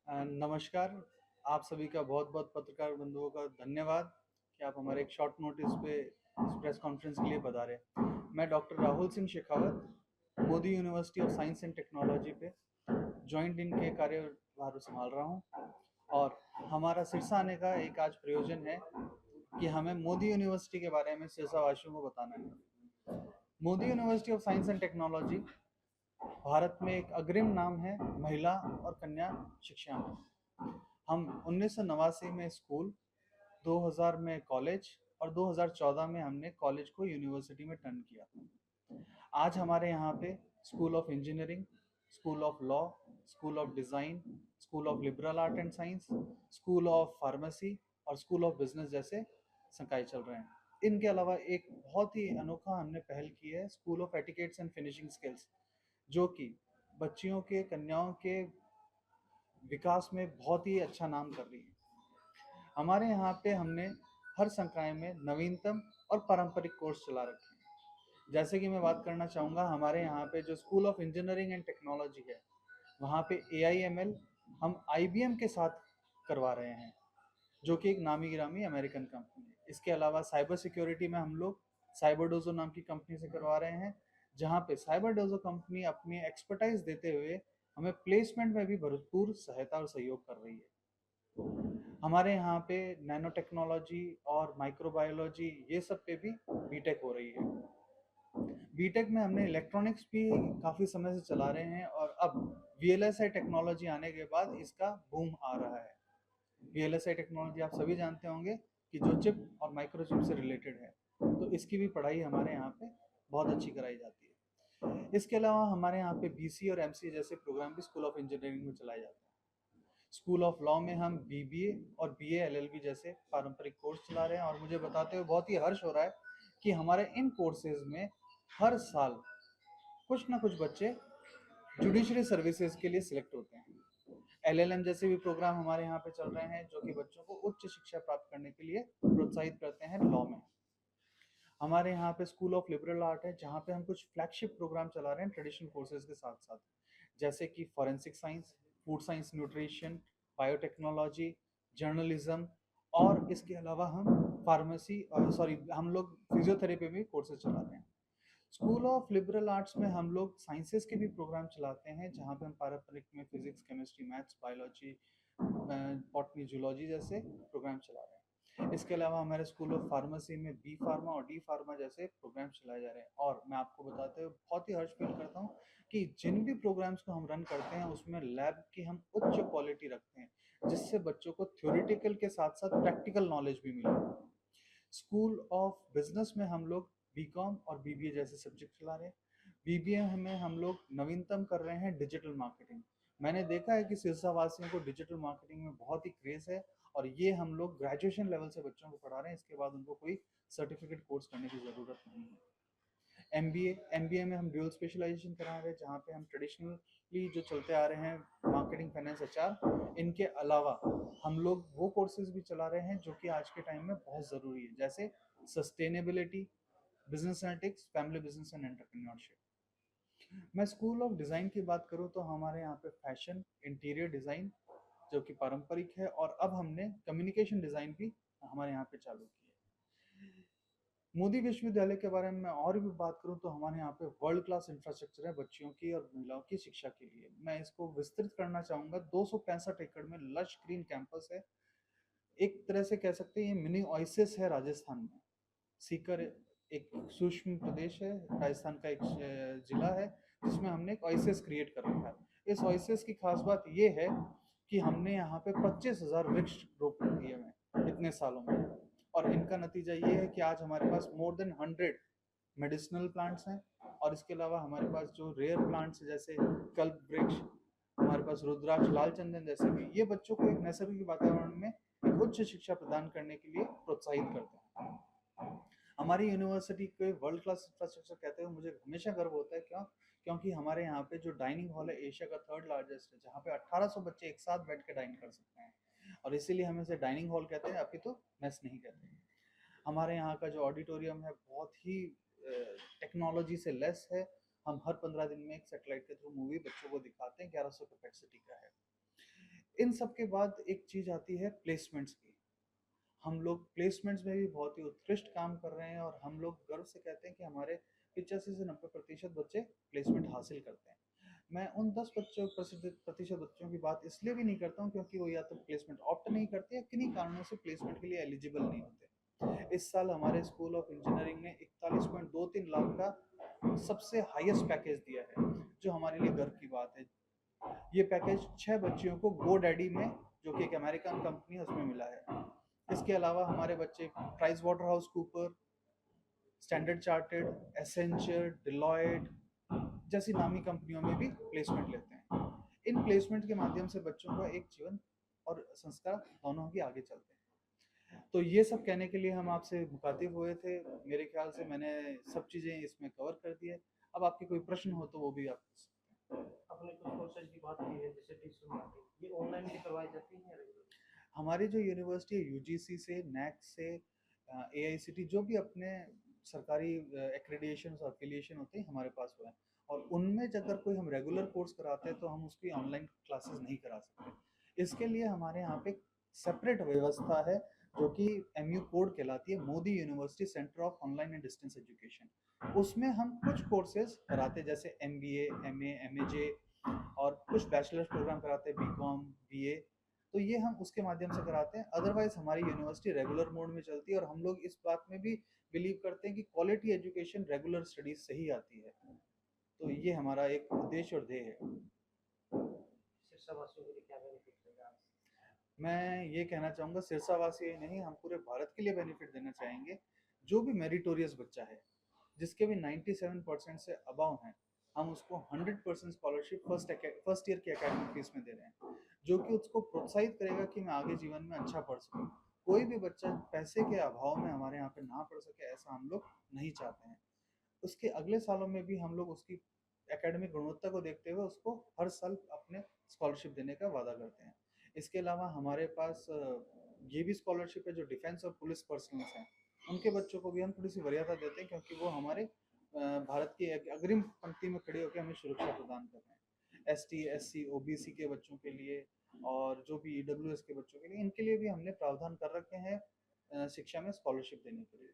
नमस्कार। आप सभी का बहुत-बहुत पत्रकार बंधुओं का धन्यवाद कि आप हमारे एक शॉर्ट नोटिस पे इस प्रेस कॉन्फ्रेंस के लिए पधारे। मैं doctor Rahul Singh Shekhawat Modi university of science and technology पे जॉइंट डीन के कार्यभार संभाल रहा हूँ और हमारा सिरसा आने का एक आज प्रयोजन है कि हमें मोदी यूनिवर्सिटी के बारे में सिरसावासियों को बताना है। Modi university of science and technology Bharat में एक अग्रिम नाम है महिला और कन्या शिक्षा में। हम 1989 में स्कूल, 2000 में कॉलेज और 2014 में हमने कॉलेज को यूनिवर्सिटी में टर्न किया। आज हमारे यहाँ पे school of engineering, school of law, school of design, school of liberal art and science, school of pharmacy और स्कूल ऑफ बिजनेस जैसे संकाय चल रहे हैं। इनके अलावा एक बहुत ही अनोखा हमने पहल की है, school of etiquettes and finishing skills, जो कि बच्चियों के, कन्याओं के विकास में बहुत ही अच्छा नाम कर रही है। हमारे यहाँ पे हमने हर संकाय में नवीनतम और पारंपरिक कोर्स चला रखे हैं। जैसे कि मैं बात करना चाहूँगा, हमारे यहाँ पे जो school of engineering and technology है, वहाँ पे AIML हम IBM के साथ करवा रहे हैं, जो कि एक नामी गिरामी अमेरिकन कंपनी है। इसके अलावा साइबर सिक्योरिटी में हम लोग साइबर डोजो नाम की कंपनी से करवा रहे हैं, जहाँ पे साइबर डोजो कंपनी अपनी एक्सपर्टाइज देते हुए हमें प्लेसमेंट में भी भरपूर सहायता और सहयोग कर रही है। हमारे यहाँ पे नैनो टेक्नोलॉजी और माइक्रोबायोलॉजी ये सब पे भी बीटेक हो रही है। बीटेक में हमने इलेक्ट्रॉनिक्स भी काफ़ी समय से चला रहे हैं और अब VLSI टेक्नोलॉजी आने के बाद इसका बूम आ रहा है। VLSI टेक्नोलॉजी आप सभी जानते होंगे कि जो चिप और माइक्रोचिप से रिलेटेड है, तो इसकी भी पढ़ाई हमारे यहाँ पे बहुत अच्छी कराई जाती है। इसके अलावा हमारे यहाँ पे BC और MC जैसे प्रोग्राम भी स्कूल ऑफ इंजीनियरिंग में चलाए जाते हैं। स्कूल ऑफ लॉ में हम BBA और BA LLB जैसे पारंपरिक कोर्स चला रहे हैं और मुझे बताते हुए बहुत ही हर्ष हो रहा है कि हमारे इन कोर्सेज में हर साल कुछ ना कुछ बच्चे जुडिशरी सर्विसेज के लिए सिलेक्ट होते हैं। LLM जैसे भी प्रोग्राम हमारे यहाँ पे चल रहे हैं, जो कि बच्चों को उच्च शिक्षा प्राप्त करने के लिए प्रोत्साहित करते हैं लॉ में। हमारे यहाँ पे स्कूल ऑफ लिबरल आर्ट है, जहाँ पे हम कुछ फ्लैगशिप प्रोग्राम चला रहे हैं ट्रेडिशनल कोर्सेज के साथ साथ, जैसे कि forensic science, food science, nutrition, biotechnology, journalism और इसके अलावा हम फार्मेसी सॉरी हम लोग फिजियोथेरेपी भी कोर्सेज चला रहे हैं। स्कूल ऑफ लिबरल आर्ट्स में हम लोग साइंसेस के भी प्रोग्राम चलाते हैं, जहाँ पे हम पारंपरिक में physics, chemistry, maths, biology, botany, zoology जैसे प्रोग्राम चला रहे हैं। इसके अलावा हमारे स्कूल ऑफ फार्मेसी में B फार्मा और D फार्मा जैसे प्रोग्राम चलाए जा रहे हैं और मैं आपको बताते हुए बहुत ही हर्ष फील करता हूँ कि जिन भी प्रोग्राम्स को हम रन करते हैं उसमें लैब की हम उच्च क्वालिटी रखते हैं, जिससे बच्चों को थ्योरेटिकल के साथ साथ प्रैक्टिकल नॉलेज भी मिले। स्कूल ऑफ बिजनेस में हम लोग BCom और BBA जैसे सब्जेक्ट चला रहे हैं। BBA में हम लोग नवीनतम कर रहे हैं डिजिटल मार्केटिंग। मैंने देखा है कि सिरसा वासियों को डिजिटल मार्केटिंग में बहुत ही क्रेज है और ये हम लोग ग्रेजुएशन लेवल से बच्चों को पढ़ा रहे हैं, इसके बाद उनको कोई सर्टिफिकेट कोर्स करने की ज़रूरत नहीं है। MBA में हम ड्यूल स्पेशलाइजेशन करा रहे हैं, जहाँ पे हम ट्रेडिशनली जो चलते आ रहे हैं मार्केटिंग, फाइनेंस, HR, इनके अलावा हम लोग वो कोर्सेज भी चला रहे हैं जो कि आज के टाइम में बहुत ज़रूरी है, जैसे sustainability, business analytics, family business and entrepreneurship. मैं स्कूल ऑफ डिज़ाइन की बात करूँ तो हमारे यहाँ पे फैशन, इंटीरियर डिज़ाइन जो कि पारंपरिक है, और अब हमने कम्युनिकेशन डिज़ाइन भी हमारे यहाँ पे चालू की है। मोदी विश्वविद्यालय के बारे में मैं और भी बात करूं तो हमारे यहाँ पे वर्ल्ड क्लास इंफ्रास्ट्रक्चर है बच्चियों की और महिलाओं की शिक्षा के लिए। मैं इसको विस्तृत करना चाहूँगा। 265 एकड़ में लश ग्रीन कैंपस है। एक तरह से कह सकते हैं ये मिनी ओएसिस है राजस्थान में। सीकर एक सूक्ष्म प्रदेश है, राजस्थान का एक जिला है, जिसमें हमने एक ओएसिस क्रिएट कर रखा है। इस ओएसिस की खास बात ये है कि हमने यहाँ पे 25,000 वृक्ष रोपण किए हुए हैं इतने सालों में, और इनका नतीजा ये है कि आज हमारे पास मोर देन 100 मेडिसिनल प्लांट्स हैं, और इसके अलावा हमारे पास जो रेयर प्लांट्स जैसे कल्प वृक्ष, हमारे पास रुद्राक्ष, लाल चंदन जैसे भी, ये बच्चों को एक नैसर्गिक वातावरण में एक उच्च शिक्षा प्रदान करने के लिए प्रोत्साहित करते हैं। हमारी यूनिवर्सिटी के वर्ल्ड क्लास इंफ्रास्ट्रक्चर कहते हुए मुझे हमेशा गर्व होता है। क्यों? क्योंकि हमारे यहाँ पे जो डाइनिंग हॉल है एशिया का 3rd लार्जेस्ट है, जहाँ पे 1800 बच्चे एक साथ बैठ के डाइन कर सकते हैं, और इसीलिए हम इसे डाइनिंग हॉल कहते हैं, अभी तो मेस नहीं कहते हैं। हमारे यहाँ का जो ऑडिटोरियम है बहुत ही टेक्नोलॉजी से लेस है। हम हर 15 दिन में एक सैटेलाइट के थ्रू मूवी बच्चों को दिखाते हैं, 1100 कैपेसिटी का है। इन सब के बाद एक चीज़ आती है प्लेसमेंट्स की। हम लोग प्लेसमेंट्स में भी बहुत ही उत्कृष्ट काम कर रहे हैं और हम लोग गर्व से कहते हैं कि हमारे 85 से 90% बच्चे प्लेसमेंट हासिल करते हैं। मैं उन 10% बच्चों की बात इसलिए भी नहीं करता हूँ क्योंकि वो या तो प्लेसमेंट ऑप्ट नहीं करते या किन्हीं कारणों से प्लेसमेंट के लिए एलिजिबल नहीं होते। इस साल हमारे स्कूल ऑफ इंजीनियरिंग ने 41.23 लाख का सबसे हाईएस्ट पैकेज दिया है, जो हमारे लिए गर्व की बात है। ये पैकेज 6 बच्चियों को गो डैडी में, जो कि एक अमेरिकन कंपनी है, उसमें मिला है। इसके अलावा हमारे बच्चे price water house Cooper, standard chartered, Accenture, Deloitte जैसी नामी कंपनियों में भी प्लेसमेंट लेते हैं। इन प्लेसमेंट के माध्यम से बच्चों का एक जीवन और संस्कार दोनों ही आगे चलते हैं। तो ये सब कहने के लिए हम आपसे मुखातिब हुए थे। मेरे ख्याल से मैंने सब चीज़ें इसमें कवर कर दी है। अब आपके कोई प्रश्न हो तो वो भी आप पूछ सकते हैं। आपने कुछ कोर्सेज की बात की है जैसे टीचिंग मार्केटिंग, ये ऑनलाइन भी करवाई जाती है या रेगुलर? हमारी जो यूनिवर्सिटी है यूजीसी से, नैक से, एआईसीटी, जो भी अपने सरकारी एक्रेडिएशन और एफिलिएशन होते हैं हमारे पास हुए हैं, और उनमें अगर कोई हम रेगुलर कोर्स कराते हैं तो हम उसकी ऑनलाइन क्लासेस नहीं करा सकते। इसके लिए हमारे यहाँ पे सेपरेट व्यवस्था है जो कि एमयू कोड कहलाती है, Modi university centre of online and distance education. उसमें हम कुछ कोर्सेज कराते हैं जैसे एमबीए, एमए, एमएजे, और कुछ बैचलर्स प्रोग्राम कराते हैं, बीकॉम, बीए। तो ये हम उसके माध्यम से कराते हैं। अदरवाइज हमारी यूनिवर्सिटी रेगुलर मोड में चलती है और हम लोग इस बात में भी बिलीव करते हैं कि क्वालिटी एजुकेशन रेगुलर स्टडीज से ही आती है। तो ये हमारा एक उद्देश्य और ध्येय है। सिरसा वासियों के लिए क्या बेनिफिट रहेगा? मैं ये कहना चाहूँगा, सिरसावासी ही नहीं, हम पूरे भारत के लिए बेनिफिट देना चाहेंगे। जो भी मेरिटोरियस बच्चा है, जिसके भी 97% से अबव हैं, हम उसको 100% स्कॉलरशिप फर्स्ट ईयर की एकेडमिक फीस में दे रहे हैं, जो कि उसको प्रोत्साहित करेगा कि मैं आगे जीवन में अच्छा पढ़ सकूँ। कोई भी बच्चा पैसे के अभाव में हमारे यहाँ पे ना पढ़ सके, ऐसा हम लोग नहीं चाहते हैं। उसके अगले सालों में भी हम लोग उसकी एकेडमिक गुणवत्ता को देखते हुए उसको हर साल अपने स्कॉलरशिप देने का वादा करते हैं। इसके अलावा हमारे पास ये भी स्कॉलरशिप है जो डिफेंस और पुलिस पर्सनल्स हैं, उनके बच्चों को भी हम थोड़ी सी वरीयता देते हैं क्योंकि वो हमारे भारत की अग्रिम पंक्ति में खड़े होकर हमें सुरक्षा प्रदान कर रहे हैं। एसटी, एससी, ओबीसी के बच्चों के लिए और जो भी ईडब्ल्यूएस के बच्चों के लिए, इनके लिए भी हमने प्रावधान कर रखे हैं शिक्षा में स्कॉलरशिप देने के लिए।